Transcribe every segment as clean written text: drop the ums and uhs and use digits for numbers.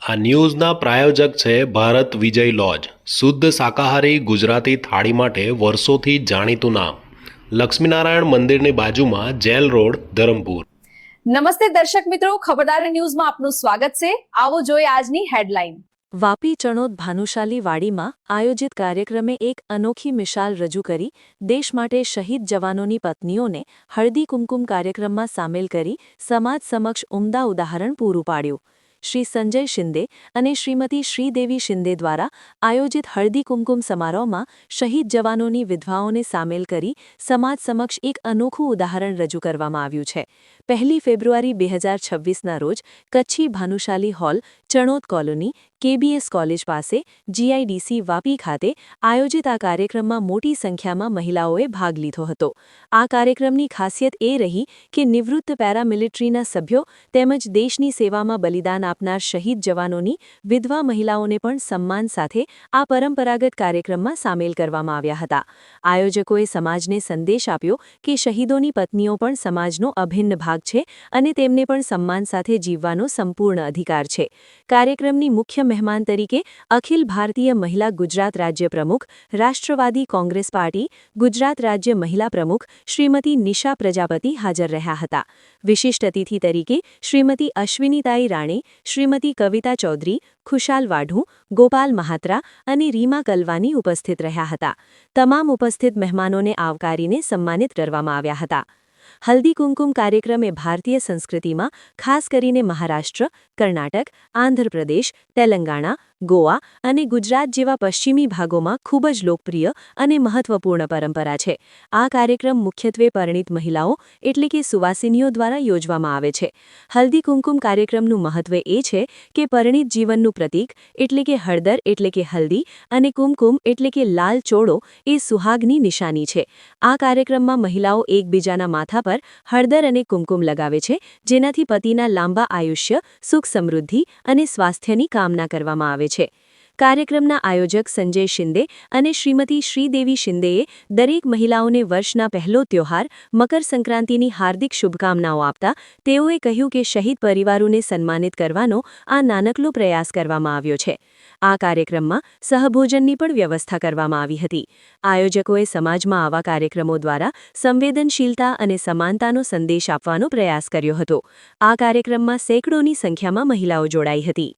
આ ન્યૂઝના પ્રાયોજક છે ભારત વિજય લોજ, શુદ્ધ શાકાહારી ગુજરાતી થાળી માટે વર્ષોથી જાણીતું નામ, લક્ષ્મીનારાયણ મંદિરની બાજુમાં જેલ રોડ, ધરમપુર। નમસ્તે દર્શક મિત્રો, ખબરદાર ન્યૂઝમાં આપનું સ્વાગત છે। આવો જોઈએ આજની હેડલાઇન। વાપી ચણોદ ભાનુશાલી વાડીમાં આયોજિત કાર્યક્રમે એક અનોખી મિસાલ રજૂ કરી દેશ માટે શહીદ જવાનોની પત્નીઓને હળદી કુમકુમ કાર્યક્રમમાં સામેલ કરી સમાજ સમક્ષ ઉમદા ઉદાહરણ પૂરું પાડ્યું। શ્રી સંજય શિંદે અને શ્રીમતી શ્રીદેવી શિંદે દ્વારા આયોજિત હળદી કુમકુમ સમારોહમાં શહીદ જવાનોની વિધવાઓને સામેલ કરી સમાજ સમક્ષ એક અનોખું ઉદાહરણ રજૂ કરવામાં આવ્યું છે। 1 ફેબ્રુઆરી 2026ના રોજ Kutchi Bhanushali hall, Chanod colony, KBS college પાસે GIDC વાપી ખાતે આયોજિત આ કાર્યક્રમમાં મોટી સંખ્યામાં મહિલાઓએ ભાગ લીધો હતો। આ કાર્યક્રમની ખાસિયત એ રહી કે નિવૃત્ત પેરામિલિટરીના સભ્યો તેમજ દેશની સેવામાં બલિદાન આપનાર શહીદ જવાનોની વિધવા મહિલાઓને પણ સન્માન સાથે આ પરંપરાગત કાર્યક્રમમાં સામેલ કરવામાં આવ્યા હતા। આયોજકોએ સમાજને સંદેશ આપ્યો કે શહીદોની પત્નીઓ પણ સમાજનો અભિન્ન ભાગ છે અને તેમને પણ સન્માન સાથે જીવવાનો સંપૂર્ણ અધિકાર છે। કાર્યક્રમની મુખ્ય મહેમાન તરીકે અખિલ ભારતીય મહિલા ગુજરાત રાજ્ય પ્રમુખ, રાષ્ટ્રવાદી કોંગ્રેસ પાર્ટી ગુજરાત રાજ્ય મહિલા પ્રમુખ શ્રીમતી નિશા પ્રજાપતિ હાજર રહ્યા હતા। વિશિષ્ટ અતિથિ તરીકે શ્રીમતી અશ્વિનીતાઈ રાણે, શ્રીમતી કવિતા ચૌધરી, ખુશાલ વાઢુ, ગોપાલ મહાત્રા અને રીમા કલવાની ઉપસ્થિત રહ્યા હતા। તમામ ઉપસ્થિત મહેમાનોને આવકારીને સન્માનિત કરવામાં આવ્યા હતા। હલ્દી કુમકુમ કાર્યક્રમ એ ભારતીય સંસ્કૃતિમાં ખાસ કરીને મહારાષ્ટ્ર, કર્ણાટક, આંધ્રપ્રદેશ, તેલંગાણા, ગોવા અને ગુજરાત જેવા પશ્ચિમી ભાગોમાં ખૂબ જ લોકપ્રિય અને મહત્વપૂર્ણ પરંપરા છે। આ કાર્યક્રમ મુખ્યત્વે પરિણીત મહિલાઓ એટલે કે સુવાસિનીઓ દ્વારા યોજવામાં આવે છે। હલ્દી કુમકુમ કાર્યક્રમનું મહત્વ એ છે કે પરિણીત જીવનનું પ્રતીક એટલે કે હળદર એટલે કે હલ્દી અને કુમકુમ એટલે કે લાલ ચોળો એ સુહાગની નિશાની છે। આ કાર્યક્રમમાં મહિલાઓ એકબીજાના માથા પર હળદર અને કુમકુમ લગાવે છે, જેનાથી પતિના લાંબા આયુષ્ય, સુખ સમૃદ્ધિ અને સ્વાસ્થ્યની કામના કરવામાં આવે છે। કાર્યક્રમના આયોજક સંજય શિંદે અને શ્રીમતી શ્રીદેવી શિંદેએ દરેક મહિલાઓને વર્ષના પહેલો ત્યોહાર મકર સંક્રાંતિની હાર્દિક શુભકામનાઓ આપતા તેઓએ કહ્યું કે શહીદ પરિવારોને સન્માનિત કરવાનો આ નાનકડો પ્રયાસ કરવામાં આવ્યો છે। આ કાર્યક્રમમાં સહભોજનની પણ વ્યવસ્થા કરવામાં આવી હતી। આયોજકોએ સમાજમાં આવા કાર્યક્રમો દ્વારા સંવેદનશીલતા અને સમાનતાનો સંદેશ આપવાનો પ્રયાસ કર્યો હતો। આ કાર્યક્રમમાં સેંકડોની સંખ્યામાં મહિલાઓ જોડાઈ હતી।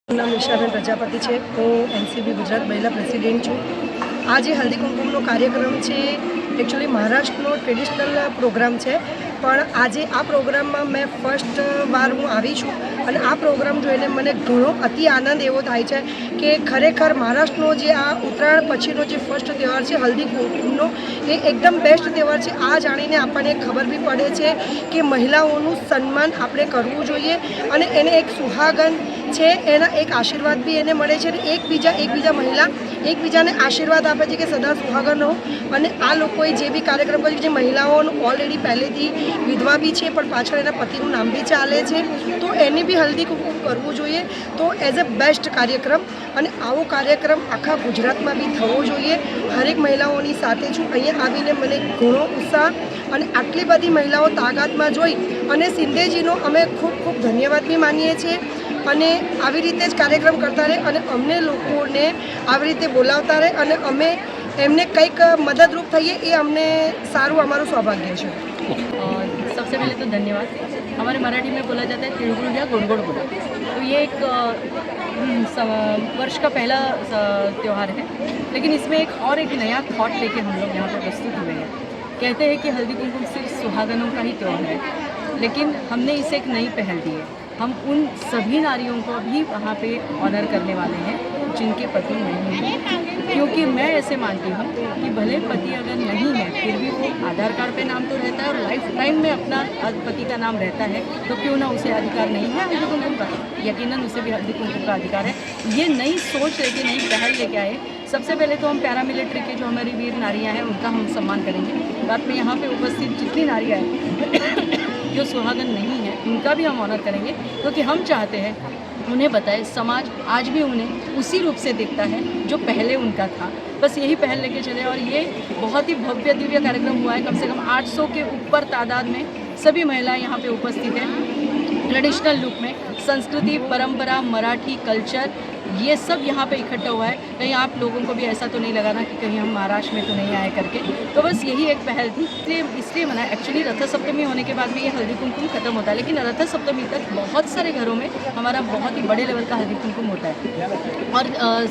નામ નિશાબેન પ્રજાપતિ છે। હું NCB ગુજરાત મહિલા પ્રેસિડેન્ટ છું। આ જે હલ્દી કુમકુમનો કાર્યક્રમ છે એકચ્યુઅલી મહારાષ્ટ્રનો ટ્રેડિશનલ પ્રોગ્રામ છે, પણ આજે આ પ્રોગ્રામમાં મેં ફર્સ્ટ વાર હું આવી છું અને આ પ્રોગ્રામ જોઈને મને ઘણો અતિ આનંદ એવો થાય છે કે ખરેખર મહારાષ્ટ્રનો જે આ ઉત્તરાયણ પછીનો જે ફર્સ્ટ તહેવાર છે હલ્દી કુમકુમનો એ એકદમ બેસ્ટ તહેવાર છે। આ જાણીને આપણને ખબર બી પડે છે કે મહિલાઓનું સન્માન આપણે કરવું જોઈએ અને એને એક સુહાગન છે એના એક આશીર્વાદ બી એને મળે છે। એકબીજા મહિલા એકબીજાને આશીર્વાદ આપે છે કે સદા સુહાગન રહો। અને આ લોકોએ જે બી કાર્યક્રમ કર્યો છે, મહિલાઓનું ઓલરેડી પહેલેથી વિધવા બી છે પણ પાછળ એના પતિનું નામ બી ચાલે છે, તો એને બી હલ્દી કુમકુમ કરવું જોઈએ। તો એઝ અ બેસ્ટ કાર્યક્રમ અને આવો કાર્યક્રમ આખા ગુજરાતમાં બી થવો જોઈએ। હરેક મહિલાઓની સાથે છું। અહીંયા આવીને મને ઘણો ઉત્સાહ અને આટલી બધી મહિલાઓ તાકાતમાં જોઈ અને શિંદેજીનો અમે ખૂબ ખૂબ ધન્યવાદ બી માનીએ છીએ અને આવી રીતે જ કાર્યક્રમ કરતા રહે અને અમને લોકોને આવી રીતે બોલાવતા રહે અને અમે એમને કંઈક મદદરૂપ થઈએ એ अमने सारू हमाરું सौभाग्य है। सबसे पहले तो धन्यवाद। हमारे मराठी में बोला जाता है तिळगुळ घ्या गोड गोड बोला, तो ये एक वर्ष का पहला त्यौहार है, लेकिन इसमें एक नया थॉट लेके हम लोग यहाँ पर प्रस्तुत हुए हैं। कहते हैं कि हल्दी कुमकुम सिर्फ सुहागनों का ही त्यौहार है, लेकिन हमने इसे एक नई पहल दी है। हम उन सभी नारियों को भी वहाँ पे ऑनर करने वाले हैं जिनके पति नहीं हैं, क्योंकि मैं ऐसे मानती हूँ कि भले पति अगर नहीं है फिर भी वो आधार कार्ड पे नाम तो रहता है और लाइफ टाइम में अपना पति का नाम रहता है, तो क्यों ना उसे अधिकार नहीं है हल्दी कुमकुम का? यकीनन उसे भी हल्दी कुमकुम का अधिकार है। ये नई सोच लेके नई पहल लेके आए सबसे पहले तो हम पैरामिलिट्री के जो हमारी वीर नारियां हैं उनका हम सम्मान करेंगे। बाद में यहाँ पे उपस्थित जितनी नारियां हैं जो सुहागन नहीं हैं उनका भी हम ऑनर करेंगे, क्योंकि हम चाहते हैं उन्हें बताए समाज आज भी उन्हें उसी रूप से देखता है जो पहले उनका था। बस यही पहल लेके चले और ये बहुत ही भव्य दिव्य कार्यक्रम हुआ है। कम से कम 800 के ऊपर तादाद में सभी महिलाएं यहाँ पे उपस्थित हैं। ट्रेडिशनल लुक में संस्कृति, परंपरा, मराठी कल्चर ये सब यहाँ पे इकट्ठा हुआ है। कहीं आप लोगों को भी ऐसा तो नहीं लगाना कि कहीं हम महाराष्ट्र में तो नहीं आए करके। तो बस यही एक पहल थी, इसलिए मना। एक्चुअली रथ सप्तमी होने के बाद में ये हल्दी कुमकुम खत्म होता है, लेकिन रथ सप्तमी तक बहुत सारे घरों में हमारा बहुत ही बड़े लेवल का हल्दी कुमकुम होता है। और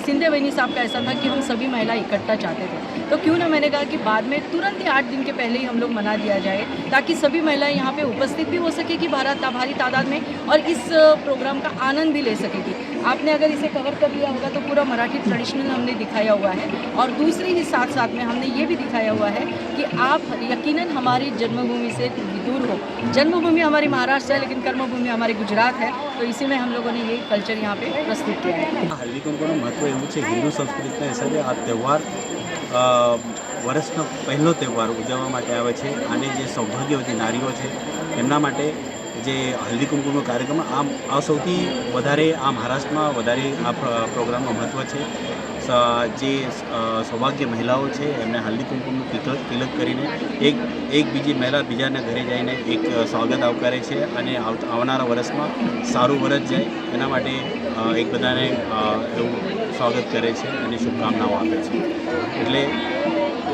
सिंधे बहनी साहब का ऐसा था कि हम सभी महिला इकट्ठा चाहते थे, तो क्यों ना मैंने कहा कि बाद में तुरंत ही 8 दिन के पहले ही हम लोग मना दिया जाए, ताकि सभी महिलाएं यहाँ पे उपस्थित भी हो सकेगी भारी तादाद में और इस प्रोग्राम का आनंद भी ले सकेगी। आपने अगर इसे कवर कर लिया होगा तो पूरा मराठी ट्रेडिशनल हमने दिखाया हुआ है, और दूसरी ही साथ साथ में हमने ये भी दिखाया हुआ है कि आप यकीनन हमारी जन्मभूमि से दूर हो। जन्मभूमि हमारी महाराष्ट्र है, लेकिन कर्मभूमि हमारी गुजरात है, तो इसी में हम लोगों ने ये कल्चर यहाँ पे प्रस्तुत किया है। हल्दी कुमकुमનું મહત્વ એવું છે હિન્દુ સંસ્કૃતિના હિસાબે આ તહેવાર વર્ષનો પહેલો તહેવાર ઉજવવા માટે આવે છે, અને જે સૌભાગ્યવતી નારીઓ છે એમના માટે જે હલ્દી કુમકુમનો કાર્યક્રમ આ સૌથી વધારે આ મહારાષ્ટ્રમાં વધારે આ પ્રોગ્રામનું મહત્ત્વ છે। જે સૌભાગ્ય મહિલાઓ છે એમને હલ્દી કુમકુમનું તિલક કરીને એક બીજી મહિલા બીજાના ઘરે જઈને એક સ્વાગત આવકારે છે, અને આવનારા વર્ષમાં સારું વરસ જાય એના માટે એકબીજાને એવું સ્વાગત કરે છે અને શુભકામનાઓ આપે છે। એટલે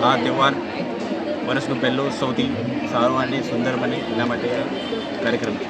આ તહેવાર વર્ષનો પહેલો સૌથી સારો અને સુંદર બને એના માટે આ કાર્યક્રમ છે।